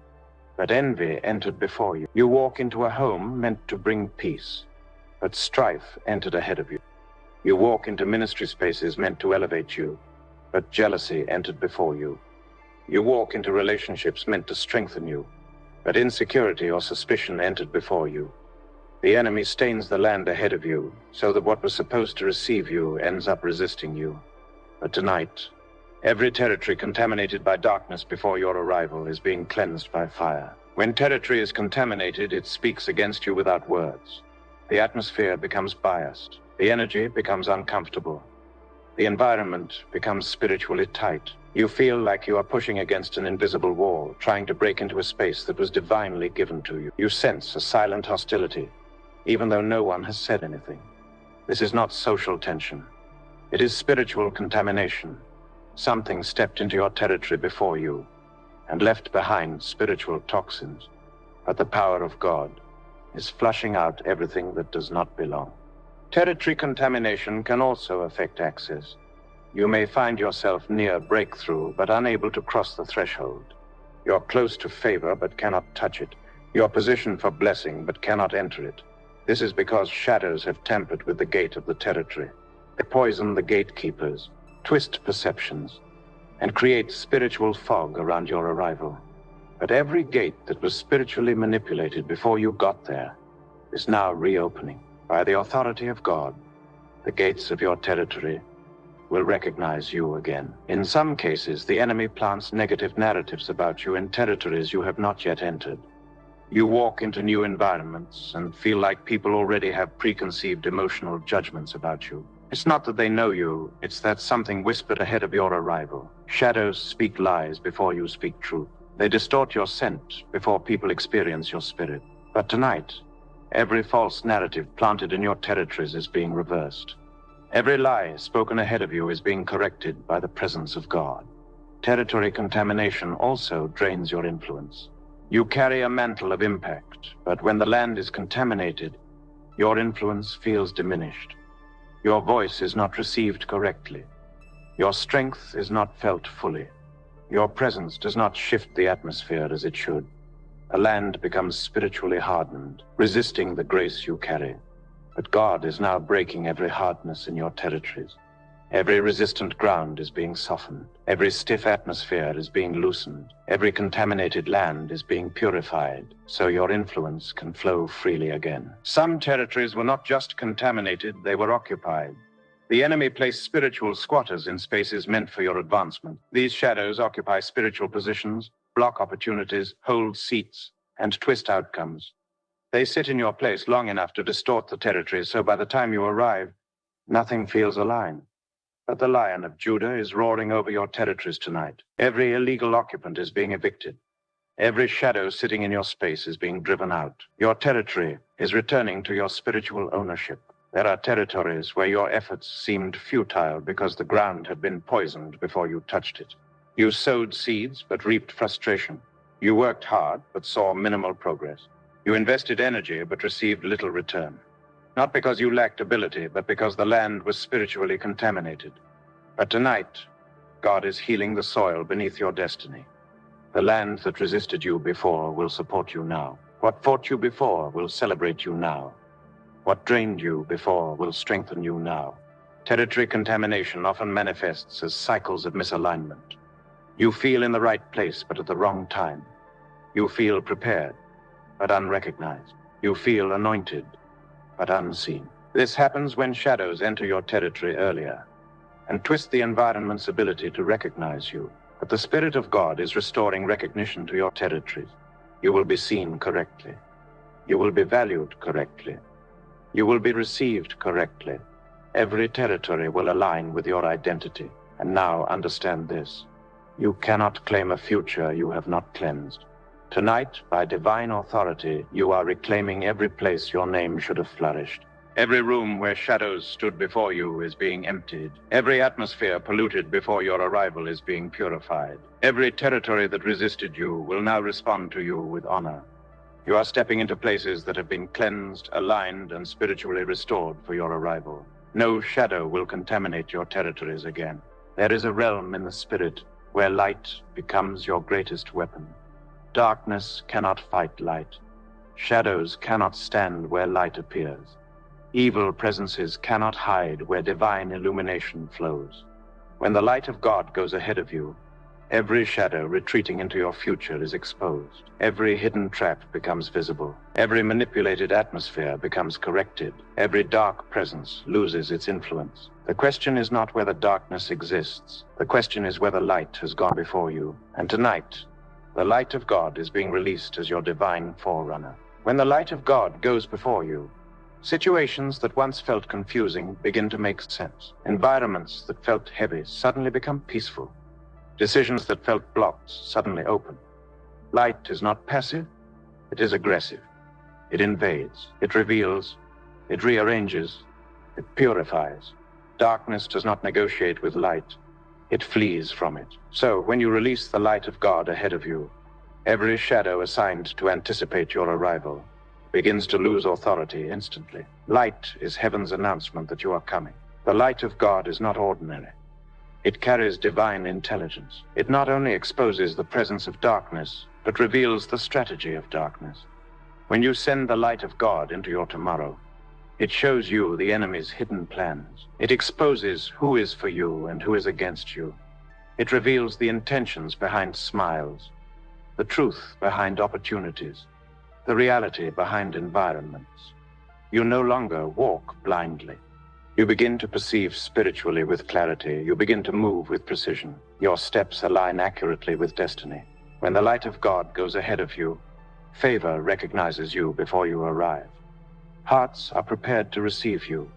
but envy entered before you. You walk into a home meant to bring peace, but strife entered ahead of you. You walk into ministry spaces meant to elevate you, but jealousy entered before you. You walk into relationships meant to strengthen you, but insecurity or suspicion entered before you. The enemy stains the land ahead of you, so that what was supposed to receive you ends up resisting you. But tonight, every territory contaminated by darkness before your arrival is being cleansed by fire. When territory is contaminated, it speaks against you without words. The atmosphere becomes biased. The energy becomes uncomfortable. The environment becomes spiritually tight. You feel like you are pushing against an invisible wall, trying to break into a space that was divinely given to you. You sense a silent hostility, even though no one has said anything. This is not social tension. It is spiritual contamination. Something stepped into your territory before you and left behind spiritual toxins. But the power of God is flushing out everything that does not belong. Territory contamination can also affect access. You may find yourself near breakthrough, but unable to cross the threshold. You're close to favor, but cannot touch it. You're positioned for blessing, but cannot enter it. This is because shadows have tampered with the gate of the territory. They poison the gatekeepers, twist perceptions, and create spiritual fog around your arrival. But every gate that was spiritually manipulated before you got there is now reopening. By the authority of God, the gates of your territory will recognize you again. In some cases, the enemy plants negative narratives about you in territories you have not yet entered. You walk into new environments and feel like people already have preconceived emotional judgments about you. It's not that they know you, it's that something whispered ahead of your arrival. Shadows speak lies before you speak truth. They distort your scent before people experience your spirit. But tonight, every false narrative planted in your territories is being reversed. Every lie spoken ahead of you is being corrected by the presence of God. Territory contamination also drains your influence. You carry a mantle of impact, but when the land is contaminated, your influence feels diminished. Your voice is not received correctly. Your strength is not felt fully. Your presence does not shift the atmosphere as it should. The land becomes spiritually hardened, resisting the grace you carry. But God is now breaking every hardness in your territories. Every resistant ground is being softened. Every stiff atmosphere is being loosened. Every contaminated land is being purified, so your influence can flow freely again. Some territories were not just contaminated, they were occupied. The enemy placed spiritual squatters in spaces meant for your advancement. These shadows occupy spiritual positions, block opportunities, hold seats, and twist outcomes. They sit in your place long enough to distort the territory, so by the time you arrive, nothing feels aligned. But the Lion of Judah is roaring over your territories tonight. Every illegal occupant is being evicted. Every shadow sitting in your space is being driven out. Your territory is returning to your spiritual ownership. There are territories where your efforts seemed futile because the ground had been poisoned before you touched it. You sowed seeds but reaped frustration. You worked hard but saw minimal progress. You invested energy but received little return. Not because you lacked ability, but because the land was spiritually contaminated. But tonight, God is healing the soil beneath your destiny. The land that resisted you before will support you now. What fought you before will celebrate you now. What drained you before will strengthen you now. Territory contamination often manifests as cycles of misalignment. You feel in the right place, but at the wrong time. You feel prepared, but unrecognized. You feel anointed, but unseen. This happens when shadows enter your territory earlier and twist the environment's ability to recognize you. But the Spirit of God is restoring recognition to your territories. You will be seen correctly. You will be valued correctly. You will be received correctly. Every territory will align with your identity. And now understand this. You cannot claim a future you have not cleansed. Tonight, by divine authority, you are reclaiming every place your name should have flourished. Every room where shadows stood before you is being emptied. Every atmosphere polluted before your arrival is being purified. Every territory that resisted you will now respond to you with honor. You are stepping into places that have been cleansed, aligned, and spiritually restored for your arrival. No shadow will contaminate your territories again. There is a realm in the spirit where light becomes your greatest weapon. Darkness cannot fight light. Shadows cannot stand where light appears. Evil presences cannot hide where divine illumination flows. When the light of God goes ahead of you, every shadow retreating into your future is exposed. Every hidden trap becomes visible. Every manipulated atmosphere becomes corrected. Every dark presence loses its influence. The question is not whether darkness exists. The question is whether light has gone before you. And tonight, the light of God is being released as your divine forerunner. When the light of God goes before you, situations that once felt confusing begin to make sense. Environments that felt heavy suddenly become peaceful. Decisions that felt blocked suddenly open. Light is not passive, it is aggressive. It invades, it reveals, it rearranges, it purifies. Darkness does not negotiate with light, it flees from it. So, when you release the light of God ahead of you, every shadow assigned to anticipate your arrival begins to lose authority instantly. Light is heaven's announcement that you are coming. The light of God is not ordinary. It carries divine intelligence. It not only exposes the presence of darkness, but reveals the strategy of darkness. When you send the light of God into your tomorrow, it shows you the enemy's hidden plans. It exposes who is for you and who is against you. It reveals the intentions behind smiles, the truth behind opportunities, the reality behind environments. You no longer walk blindly. You begin to perceive spiritually with clarity. You begin to move with precision. Your steps align accurately with destiny. When the light of God goes ahead of you, favor recognizes you before you arrive. Hearts are prepared to receive you.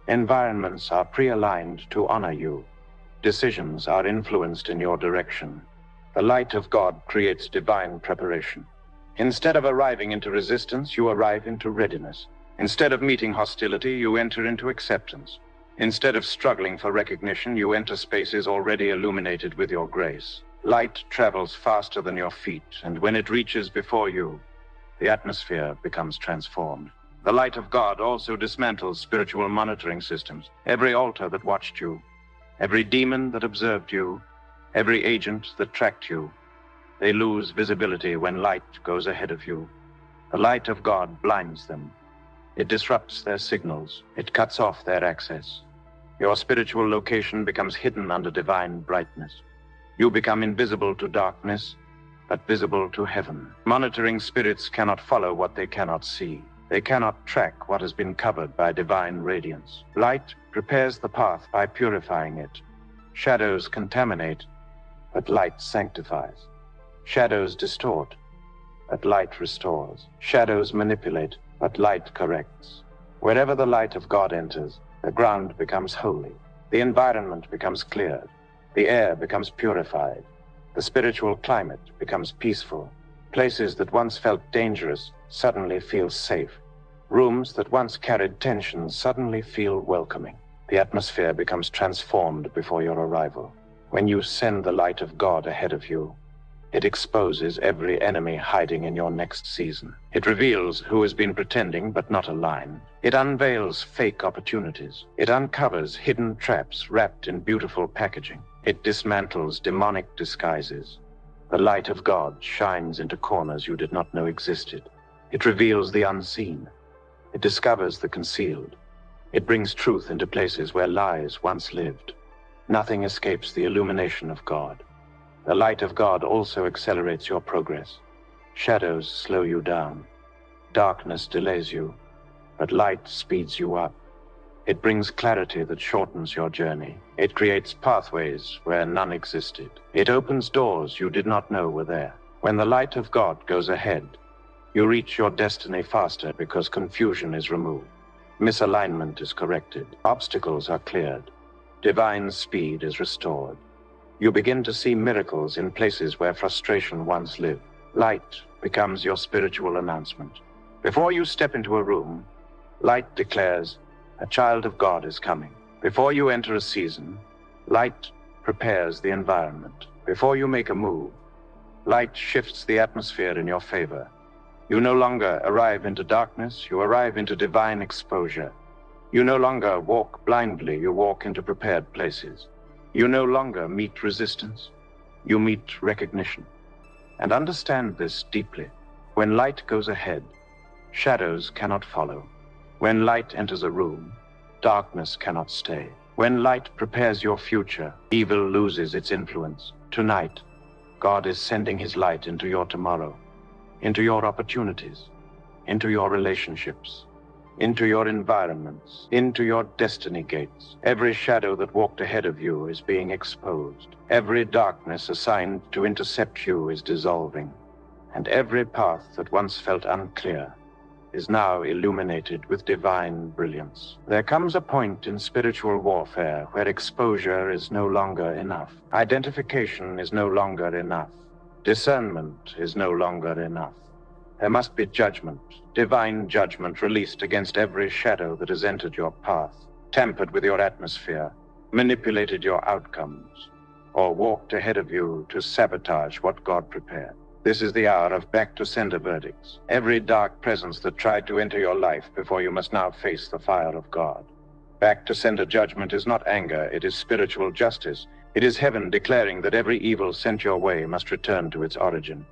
Environments are pre-aligned to honor you. Decisions are influenced in your direction. The light of God creates divine preparation. Instead of arriving into resistance, you arrive into readiness. Instead of meeting hostility, you enter into acceptance. Instead of struggling for recognition, you enter spaces already illuminated with your grace. Light travels faster than your feet, and when it reaches before you, the atmosphere becomes transformed. The light of God also dismantles spiritual monitoring systems. Every altar that watched you, every demon that observed you, every agent that tracked you, they lose visibility when light goes ahead of you. The light of God blinds them. It disrupts their signals. It cuts off their access. Your spiritual location becomes hidden under divine brightness. You become invisible to darkness, but visible to heaven. Monitoring spirits cannot follow what they cannot see. They cannot track what has been covered by divine radiance. Light prepares the path by purifying it. Shadows contaminate, but light sanctifies. Shadows distort, but light restores. Shadows manipulate, but light corrects. Wherever the light of God enters, the ground becomes holy. The environment becomes cleared. The air becomes purified. The spiritual climate becomes peaceful. Places that once felt dangerous suddenly feel safe. Rooms that once carried tension suddenly feel welcoming. The atmosphere becomes transformed before your arrival. When you send the light of God ahead of you, it exposes every enemy hiding in your next season. It reveals who has been pretending but not aligned. It unveils fake opportunities. It uncovers hidden traps wrapped in beautiful packaging. It dismantles demonic disguises. The light of God shines into corners you did not know existed. It reveals the unseen. It discovers the concealed. It brings truth into places where lies once lived. Nothing escapes the illumination of God. The light of God also accelerates your progress. Shadows slow you down. Darkness delays you, but light speeds you up. It brings clarity that shortens your journey. It creates pathways where none existed. It opens doors you did not know were there. When the light of God goes ahead, you reach your destiny faster because confusion is removed. Misalignment is corrected. Obstacles are cleared. Divine speed is restored. You begin to see miracles in places where frustration once lived. Light becomes your spiritual announcement. Before you step into a room, light declares, "A child of God is coming." Before you enter a season, light prepares the environment. Before you make a move, light shifts the atmosphere in your favor. You no longer arrive into darkness, you arrive into divine exposure. You no longer walk blindly, you walk into prepared places. You no longer meet resistance, you meet recognition. And understand this deeply. When light goes ahead, shadows cannot follow. When light enters a room, darkness cannot stay. When light prepares your future, evil loses its influence. Tonight, God is sending his light into your tomorrow, into your opportunities, into your relationships, into your environments, into your destiny gates. Every shadow that walked ahead of you is being exposed. Every darkness assigned to intercept you is dissolving. And every path that once felt unclear is now illuminated with divine brilliance. There comes a point in spiritual warfare where exposure is no longer enough. Identification is no longer enough. Discernment is no longer enough. There must be judgment, divine judgment released against every shadow that has entered your path, tampered with your atmosphere, manipulated your outcomes, or walked ahead of you to sabotage what God prepared. This is the hour of back-to-sender verdicts. Every dark presence that tried to enter your life before you must now face the fire of God. Back-to-sender judgment is not anger, it is spiritual justice. It is heaven declaring that every evil sent your way must return to its origin.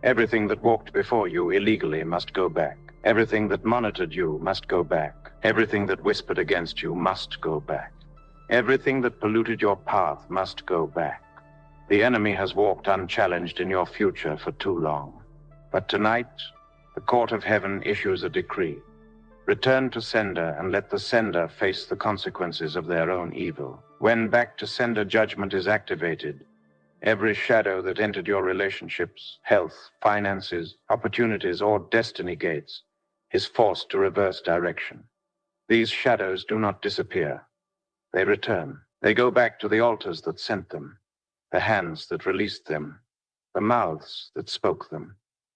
Everything that walked before you illegally must go back. Everything that monitored you must go back. Everything that whispered against you must go back. Everything that polluted your path must go back. The enemy has walked unchallenged in your future for too long. But tonight, the court of heaven issues a decree. Return to sender and let the sender face the consequences of their own evil. When back-to-sender judgment is activated, every shadow that entered your relationships, health, finances, opportunities, or destiny gates is forced to reverse direction. These shadows do not disappear. They return. They go back to the altars that sent them, the hands that released them, the mouths that spoke them.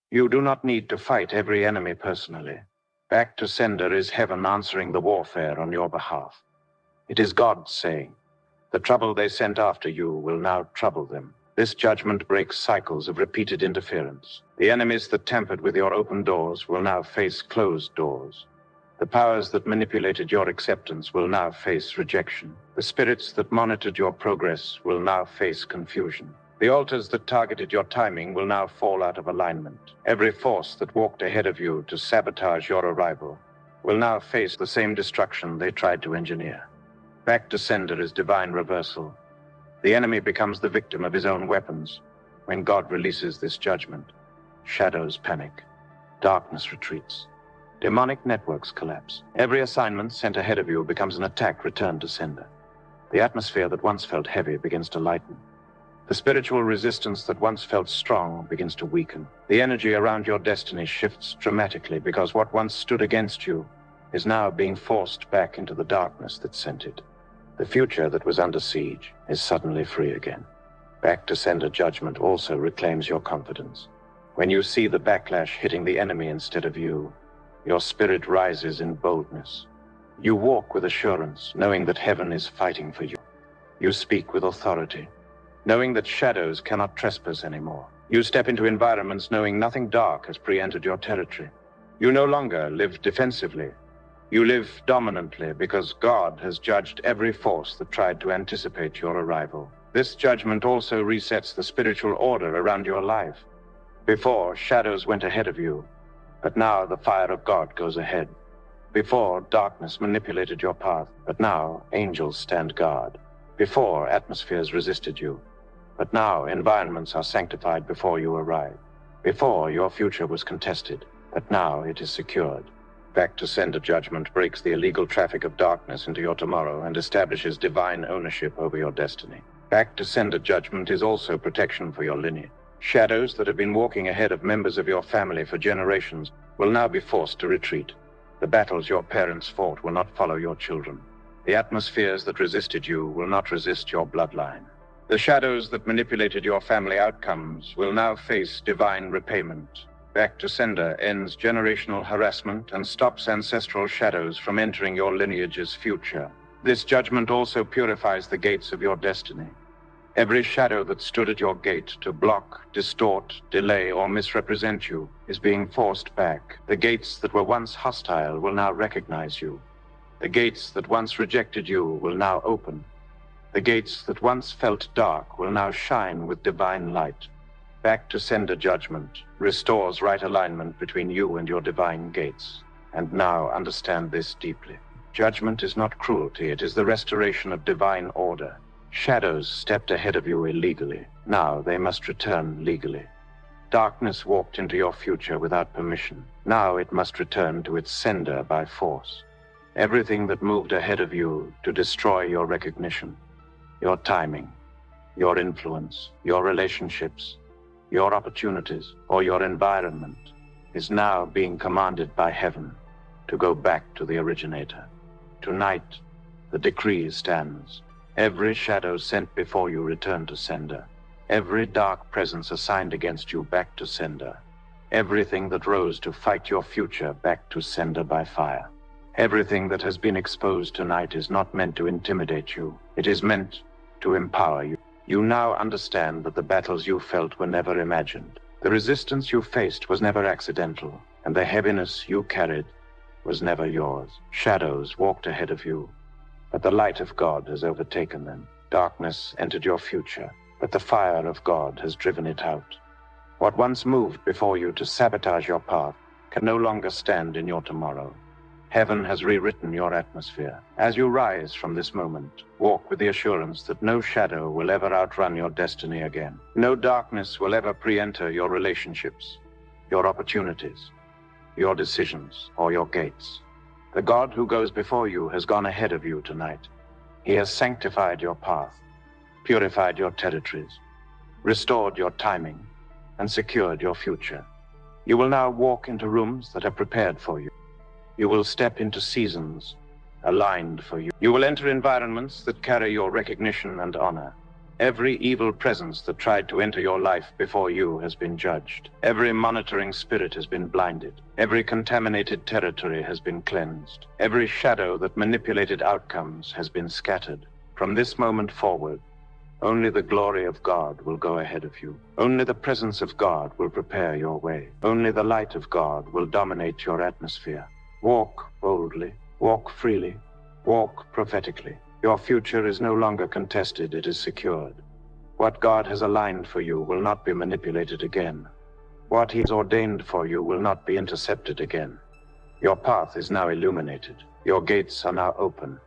You do not need to fight every enemy personally. Back to sender is heaven answering the warfare on your behalf. It is God saying, the trouble they sent after you will now trouble them. This judgment breaks cycles of repeated interference. The enemies that tampered with your open doors will now face closed doors. The powers that manipulated your acceptance will now face rejection. The spirits that monitored your progress will now face confusion. The altars that targeted your timing will now fall out of alignment. Every force that walked ahead of you to sabotage your arrival will now face the same destruction they tried to engineer. Back to sender is divine reversal. The enemy becomes the victim of his own weapons. When God releases this judgment, shadows panic, darkness retreats. Demonic networks collapse. Every assignment sent ahead of you becomes an attack returned to sender. The atmosphere that once felt heavy begins to lighten. The spiritual resistance that once felt strong begins to weaken. The energy around your destiny shifts dramatically because what once stood against you is now being forced back into the darkness that sent it. The future that was under siege is suddenly free again. Back to sender judgment also reclaims your confidence. When you see the backlash hitting the enemy instead of you, your spirit rises in boldness. You walk with assurance, knowing that heaven is fighting for you. You speak with authority, knowing that shadows cannot trespass anymore. You step into environments knowing nothing dark has pre-entered your territory. You no longer live defensively. You live dominantly because God has judged every force that tried to anticipate your arrival. This judgment also resets the spiritual order around your life. Before, shadows went ahead of you, but now the fire of God goes ahead. Before, darkness manipulated your path, but now angels stand guard. Before, atmospheres resisted you, but now environments are sanctified before you arrive. Before, your future was contested, but now it is secured. Back to Sender judgment breaks the illegal traffic of darkness into your tomorrow and establishes divine ownership over your destiny. Back to Sender judgment is also protection for your lineage. Shadows that have been walking ahead of members of your family for generations will now be forced to retreat. The battles your parents fought will not follow your children. The atmospheres that resisted you will not resist your bloodline. The shadows that manipulated your family outcomes will now face divine repayment. Back to Sender ends generational harassment and stops ancestral shadows from entering your lineage's future. This judgment also purifies the gates of your destiny. Every shadow that stood at your gate to block, distort, delay, or misrepresent you is being forced back. The gates that were once hostile will now recognize you. The gates that once rejected you will now open. The gates that once felt dark will now shine with divine light. Back to Sender judgment restores right alignment between you and your divine gates. And now understand this deeply. Judgment is not cruelty, it is the restoration of divine order. Shadows stepped ahead of you illegally. Now they must return legally. Darkness walked into your future without permission. Now it must return to its sender by force. Everything that moved ahead of you to destroy your recognition, your timing, your influence, your relationships, your opportunities, or your environment is now being commanded by heaven to go back to the originator. Tonight, the decree stands. Every shadow sent before you return to Sender. Every dark presence assigned against you back to Sender. Everything that rose to fight your future back to Sender by fire. Everything that has been exposed tonight is not meant to intimidate you. It is meant to empower you. You now understand that the battles you felt were never imagined. The resistance you faced was never accidental, and the heaviness you carried was never yours. Shadows walked ahead of you, but the light of God has overtaken them. Darkness entered your future, but the fire of God has driven it out. What once moved before you to sabotage your path can no longer stand in your tomorrow. Heaven has rewritten your atmosphere. As you rise from this moment, walk with the assurance that no shadow will ever outrun your destiny again. No darkness will ever pre-enter your relationships, your opportunities, your decisions, or your gates. The God who goes before you has gone ahead of you tonight. He has sanctified your path, purified your territories, restored your timing, and secured your future. You will now walk into rooms that are prepared for you. You will step into seasons aligned for you. You will enter environments that carry your recognition and honor. Every evil presence that tried to enter your life before you has been judged. Every monitoring spirit has been blinded. Every contaminated territory has been cleansed. Every shadow that manipulated outcomes has been scattered. From this moment forward, only the glory of God will go ahead of you. Only the presence of God will prepare your way. Only the light of God will dominate your atmosphere. Walk boldly, walk freely, walk prophetically. Your future is no longer contested, it is secured. What God has aligned for you will not be manipulated again. What He has ordained for you will not be intercepted again. Your path is now illuminated. Your gates are now open.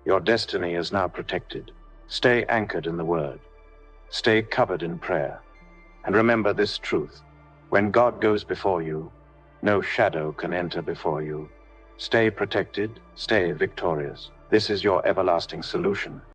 Your destiny is now protected. Stay anchored in the Word. Stay covered in prayer. And remember this truth. When God goes before you, no shadow can enter before you. Stay protected, stay victorious. This is your everlasting solution.